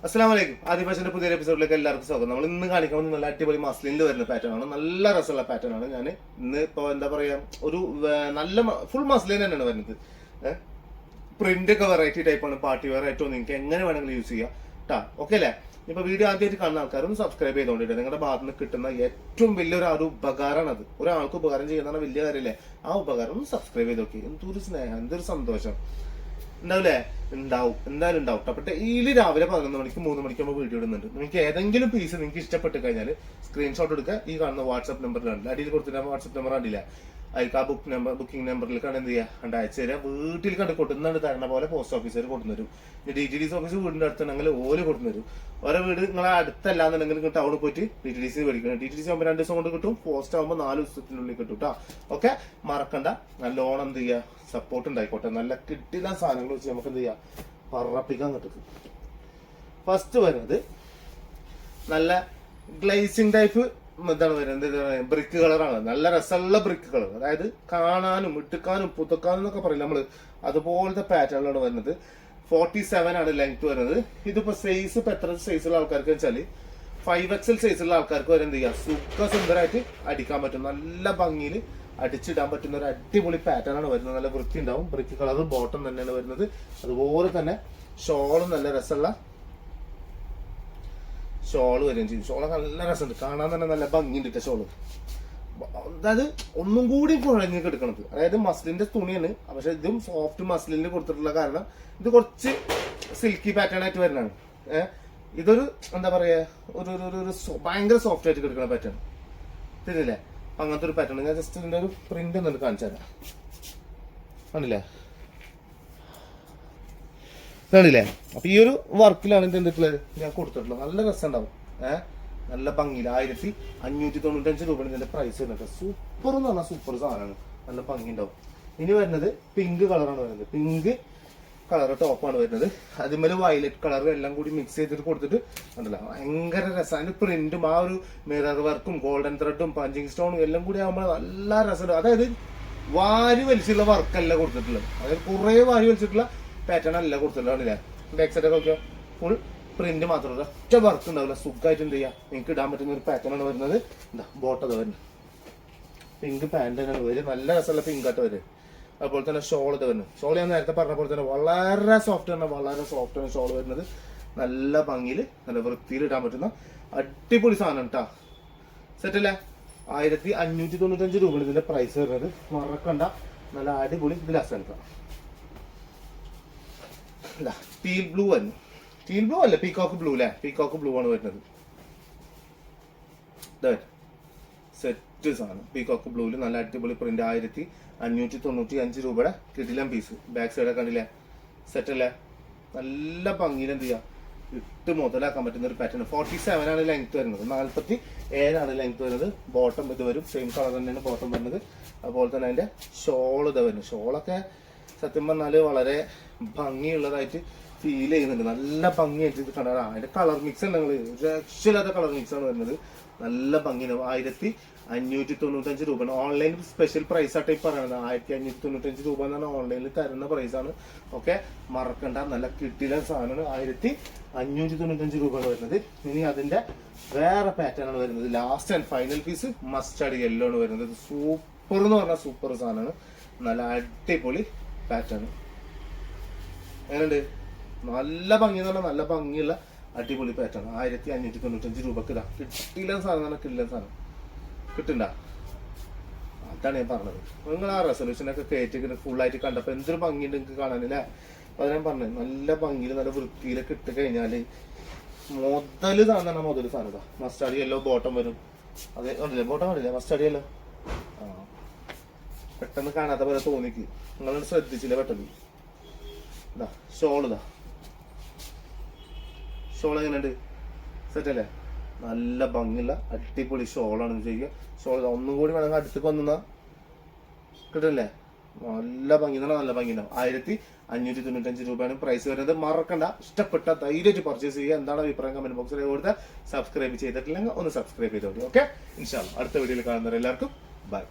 അസ്സലാമലൈക്കും. ആദ്യ ഫാഷന്റെ പുതിയ എപ്പിസോഡിലേക്ക് എല്ലാവർക്കും സ്വാഗതം. നമ്മൾ ഇന്ന് കാണിക്കാൻ നല്ല അടിപൊളി മസ്ലിനിൽ വരുന്ന പാറ്റേൺ ആണ്. നല്ല രസമുള്ള പാറ്റേൺ ആണ്. ഞാൻ ഇന്ന് ഇപ്പോൾ എന്താ പറയാ, ഒരു നല്ല ഫുൾ മസ്ലിൻ തന്നെയാണ് വരുന്നത്. പ്രിന്റ് ഒക്കെ വെറൈറ്റി ടൈപ്പാണ്. പാർട്ടി വെയർ ആയിട്ടോ നിങ്ങൾക്ക് എങ്ങനെ വേണമെങ്കിലും യൂസ് ചെയ്യാം കേട്ടാ. ഓക്കെ അല്ലേ? ഇപ്പൊ വീഡിയോ ആദ്യമായിട്ട് കാണുന്ന ആൾക്കാരൊന്ന് സബ്സ്ക്രൈബ് ചെയ്തോണ്ടിട്ട് നിങ്ങളുടെ ഭാഗത്ത് നിന്ന് കിട്ടുന്ന ഏറ്റവും വലിയൊരു ഉപകാരമാണ് അത്. ഒരാൾക്ക് ഉപകാരം ചെയ്യുന്ന വലിയ കാര്യമല്ലേ. ആ ഉപകാരം ഒന്ന് സബ്സ്ക്രൈബ് ചെയ്ത് നോക്കി. എന്തൊരു സ്നേഹം, എന്തൊരു സന്തോഷം ഉണ്ടാവില്ലേ? ഉണ്ടാവും, എന്തായാലും ഉണ്ടാവും. അപ്പൊ ഡെയിലി രാവിലെ 11 മണിക്ക് 3 മണിക്ക് നമ്മൾ വീഡിയോ ഇടുന്നുണ്ട്. നിങ്ങൾക്ക് ഏതെങ്കിലും പീസ് നിങ്ങൾക്ക് ഇഷ്ടപ്പെട്ട് കഴിഞ്ഞാൽ സ്ക്രീൻഷോട്ട് എടുക്കുക. ഈ കാണുന്ന വാട്സ്ആപ്പ് നമ്പറിലാണ് അടിയിൽ കൊടുത്തിട്ട് വാട്സ്ആപ്പ് നമ്പർ കണ്ടില്ല, അതിൽ ആ ബുക്കിംഗ് നമ്പറിൽ കണ്ട് എന്ത് ചെയ്യുക, കണ്ട് അയച്ചു തരാം. വീട്ടിൽ കണ്ട് കൊട്ടുന്നുണ്ട് തരണ പോലെ പോസ്റ്റ് ഓഫീസർ കൊണ്ടുവരും. DTDC ഓഫീസ് വീടിന്റെ അടുത്തുണ്ടെങ്കിൽ ഓല് കൊണ്ടുവരും. ഓരോ വീട് നിങ്ങളെ അടുത്തല്ലാന്നുണ്ടെങ്കിൽ ടൗണിൽ പോയിട്ട് DTDC മേടിക്കണം. DTDC ആകുമ്പോൾ 2 ദിവസം കൊണ്ട് കിട്ടും. പോസ്റ്റ് ആകുമ്പോൾ 4 ദിവസത്തിനുള്ളിൽ കിട്ടും കേട്ടോ. ഓക്കെ, മറക്കണ്ട. നല്ലോണം എന്ത് ചെയ്യുക, സപ്പോർട്ട് ഉണ്ടായിക്കോട്ടെ. നല്ല കിട്ടില്ല സാധനങ്ങൾ വെച്ച് നമുക്ക് എന്ത് ചെയ്യാം, പറപ്പിക്കാൻ കിട്ടും. ഫസ്റ്റ് വരുന്നത് നല്ല ഗ്ലേസിംഗ് ടൈപ്പ് ഇതാണ് വരുന്നത്. ബ്രിക്ക് കളറാണ്. നല്ല രസമുള്ള ബ്രിക്ക് കളർ. അതായത് കാണാനും ഇട്ടുക്കാനും പുതുക്കാനും എന്നൊക്കെ പറയില്ല നമ്മള്, അതുപോലത്തെ പാറ്റേണിലാണ് വരുന്നത്. 47 ആണ് ലെങ്ത് വരുന്നത്. ഇതിപ്പോ സൈസ് ഇപ്പൊ എത്ര സൈസുള്ള ആൾക്കാർക്ക് വെച്ചാല് 5XL സൈസുള്ള ആൾക്കാർക്ക് വരെ എന്ത് ചെയ്യാം, സുന്ദരമായിട്ട് അടിക്കാൻ പറ്റും. നല്ല ഭംഗിയിൽ അടിച്ചിടാൻ പറ്റുന്ന ഒരു അടിപൊളി പാറ്റേൺ ആണ് വരുന്നത്. നല്ല വൃത്തി ഉണ്ടാവും. ബ്രിക്ക് കളർ ബോട്ടം തന്നെയാണ് വരുന്നത്. അതുപോലെ തന്നെ ഷോളും നല്ല രസമുള്ള ഷോള് വരികയും ചെയ്യും. ഷോളൊക്കെ നല്ല രസമുണ്ട് കാണാൻ തന്നെ. നല്ല ഭംഗിയുണ്ട് ഷോള്. അതായത് ഒന്നും കൂടി കുഴഞ്ഞ് കിടക്കണത്. അതായത് മസ്ലിന്റെ തുണിയാണ്, പക്ഷെ ഇതും സോഫ്റ്റ് മസ്ലിനിൽ കൊടുത്തിട്ടുള്ള കാരണം ഇത് കുറച്ച് സിൽക്കി പാറ്റേൺ ആയിട്ട് വരുന്നതാണ്. ഇതൊരു എന്താ പറയാ, ഒരു ഭയങ്കര സോഫ്റ്റ് ആയിട്ട് കിടക്കുന്ന പാറ്റേൺ തിരില്ലേ. അങ്ങനത്തെ ഒരു പാറ്റേൺ ഞാൻ ജസ്റ്റ് ഇതിന്റെ ഒരു പ്രിന്റ് ഒന്ന് കാണിച്ചു തരാം. കണ്ടില്ലേ, കാണില്ലേ? അപ്പൊ ഈ ഒരു വർക്കിലാണ് ഇത് എന്തിട്ടുള്ളത് ഞാൻ കൊടുത്തിട്ടുള്ളത്. നല്ല രസം ഉണ്ടാവും. നല്ല ഭംഗിയിൽ 1595 രൂപയാണ് ഇതിന്റെ പ്രൈസ് വരുന്നത്. സൂപ്പർ എന്ന് പറഞ്ഞാൽ സൂപ്പർ സാധനമാണ്. നല്ല ഭംഗി ഉണ്ടാവും. ഇനി വരുന്നത് പിങ്ക് കളറാണ് വരുന്നത്. പിങ്ക് കളർ ടോപ്പാണ് വരുന്നത്. അതിന്മേൽ വയലറ്റ് കളർ എല്ലാം കൂടി മിക്സ് ചെയ്തിട്ട് കൊടുത്തിട്ട് ഉണ്ടല്ലോ, ഭയങ്കര രസം. അതിന്റെ പ്രിന്റും ആ ഒരു മിറർ വർക്കും ഗോൾഡൻ ത്രെഡും പഞ്ചിങ് സ്റ്റോണും എല്ലാം കൂടി ആകുമ്പോൾ നല്ല രസമുണ്ട്. അതായത് വാരി വലിച്ചുള്ള വർക്കല്ല കൊടുത്തിട്ടുള്ളത്. അതായത് കുറെ വാരി വലിച്ചിട്ടുള്ള പാറ്റേൺ അല്ല കൊടുത്തിട്ടുള്ളതാണ്. ബാക്ക് സൈഡ് ഒക്കെ ഫുൾ പ്രിന്റ് മാത്രമല്ല, ഒറ്റ വർക്ക് ഉണ്ടാവില്ല. സുഖമായിട്ട് എന്ത് ചെയ്യാം, നിങ്ങൾക്ക് ഇടാൻ പറ്റുന്ന ഒരു പാറ്റേൺ ആണ് വരുന്നത്. എന്താ ബോട്ടം വരുന്നത് പിങ്ക് പാന്റ് തന്നെയാണ് വരും. നല്ല രസമുള്ള പിങ്ക് ആയിട്ട് വരും. അതുപോലെ തന്നെ ഷോൾ ഇത് വരുന്നത്. ഷോൾ ഞാൻ നേരത്തെ പറഞ്ഞ പോലെ തന്നെ വളരെ സോഫ്റ്റ് ആണ്. വളരെ സോഫ്റ്റ് ആണ് ഷോൾ വരുന്നത്. നല്ല ഭംഗിയിൽ നല്ല വൃത്തിയിൽ ഇടാൻ പറ്റുന്ന അടിപൊളി സാധനം കേട്ടാ. സെറ്റ് അല്ലേ? 1595 രൂപ ഇതിന്റെ പ്രൈസ് വരുന്നത്. മറക്കണ്ട. നല്ല അടിപൊളി. ഇത് ലാസ്റ്റ് എടുക്കാം. ടീൽ ബ്ലൂ ആണ്. ടീൽ ബ്ലൂ അല്ല, പീകോക്ക് ബ്ലൂ അല്ലേ? പീകോക്ക് ബ്ലൂ ആണ് വരുന്നത്. സെറ്റ് സാധനം പീകോക്ക് ബ്ലൂവിൽ നല്ല അടിപൊളി പ്രിന്റ്. 1595 രൂപയുടെ കിടിലം പീസ്. ബാക്ക് സൈഡൊക്കെ കണ്ടില്ലേ? സെറ്റ് അല്ലേ? നല്ല ഭംഗിയിൽ എന്ത് ചെയ്യാം, ഇട്ട് മുതലാക്കാൻ പറ്റുന്ന ഒരു പാറ്റേൺ. 47 ആണ് ലെങ്ത് വരുന്നത്. 47 ആണ് ലെങ്ത് വരുന്നത്. ബോട്ടം ഇത് വരും. സെയിം കളർ തന്നെയാണ് ബോട്ടം വരുന്നത്. അതുപോലെ തന്നെ അതിന്റെ ഷോൾ ഇത് വരുന്നത്. ഷോളൊക്കെ സത്യം പറഞ്ഞാല് വളരെ ഭംഗിയുള്ളതായിട്ട് ഫീൽ ചെയ്യുന്നുണ്ട്. നല്ല ഭംഗിയായിട്ട് ഇത് കണ്ടാ. അതിന്റെ കളർ മിക്സ് ഉണ്ട്. രക്ഷയില്ലാത്ത കളർ മിക്സ് ആണ് വരുന്നത്. നല്ല ഭംഗിയാണ്. 1595 രൂപ. ഓൺലൈൻ സ്പെഷ്യൽ പ്രൈസ് ആയിട്ട് പറയുന്നത് 1595 രൂപ എന്നാണ് ഓൺലൈനിൽ തരുന്ന പ്രൈസ് ആണ്. ഓക്കെ, മറക്കണ്ട. നല്ല കിട്ടിയ സാധനമാണ്. 1595 രൂപയാണ് വരുന്നത്. ഇനി അതിന്റെ വേറെ പാറ്റേൺ ആണ് വരുന്നത്. Last and final piece mustard yellow ആണ് വരുന്നത്. സൂപ്പർ എന്ന് പറഞ്ഞാൽ സൂപ്പർ സാധനമാണ്. നല്ല അടിപൊളി പാറ്റേൺ. എങ്ങനെയുണ്ട്? നല്ല ഭംഗി എന്ന് പറഞ്ഞാൽ നല്ല ഭംഗിയുള്ള അടിപൊളി പാറ്റേൺ. 1595 രൂപക്ക് ഇതാ കിട്ടില്ല സാധനം. കിട്ടില്ല സാധനം കിട്ടണ്ട. അതാണ് ഞാൻ പറഞ്ഞത്. നിങ്ങൾ ആ റെസൊല്യൂഷനൊക്കെ കയറ്റി ഫുള്ളായിട്ട് കണ്ടപ്പോൾ എന്തൊരു ഭംഗിയുണ്ട് നിങ്ങൾക്ക് കാണാനില്ലേ? അപ്പൊ ഞാൻ പറഞ്ഞത് നല്ല ഭംഗിയിൽ നല്ല വൃത്തിയിലൊക്കെ ഇട്ട് കഴിഞ്ഞാല് മുതല് താന്നാണ് മുതല് സാധനം. മസ്റ്റാർഡ് യെല്ലോ ബോട്ടം വരും. അതെ കണ്ടില്ലേ? ബോട്ടം കണ്ടില്ലേ? Mustard yellow. പെട്ടെന്ന് കാണാത്ത പോലെ തോന്നിക്ക്. നിങ്ങളൊന്ന് ശ്രദ്ധിച്ചില്ല പെട്ടെന്ന്. ഇതാ ഷോൾ. ഇതാ ഷോൾ എങ്ങനെയുണ്ട്? സെറ്റ് അല്ലേ? നല്ല ഭംഗിയുള്ള അടിപൊളി ഷോളാണ് ചെയ്യുക. ഷോൾ ഒന്നും കൂടി വേണമെങ്കിൽ അടുത്തേക്ക് വന്നാ കിട്ടില്ലേ? നല്ല ഭംഗി എന്ന് പറഞ്ഞാൽ നല്ല ഭംഗി ഉണ്ടാവും. 1595 രൂപയാണ് പ്രൈസ് വരുന്നത്. മറക്കണ്ട. ഇഷ്ടപ്പെട്ട ധൈര്യമായിട്ട് പർച്ചേസ് ചെയ്യുക. എന്താണ് അഭിപ്രായം കമന്റ് ബോക്സിൽ കൊടുത്താൽ സബ്സ്ക്രൈബ് ചെയ്തിട്ടില്ലെങ്കിൽ ഒന്ന് സബ്സ്ക്രൈബ് ചെയ്തോളൂ. ഓക്കെ, ഇൻഷാ അല്ലാഹ് അടുത്ത വീഡിയോയിൽ കാണുന്നവരെല്ലാവർക്കും ബൈ.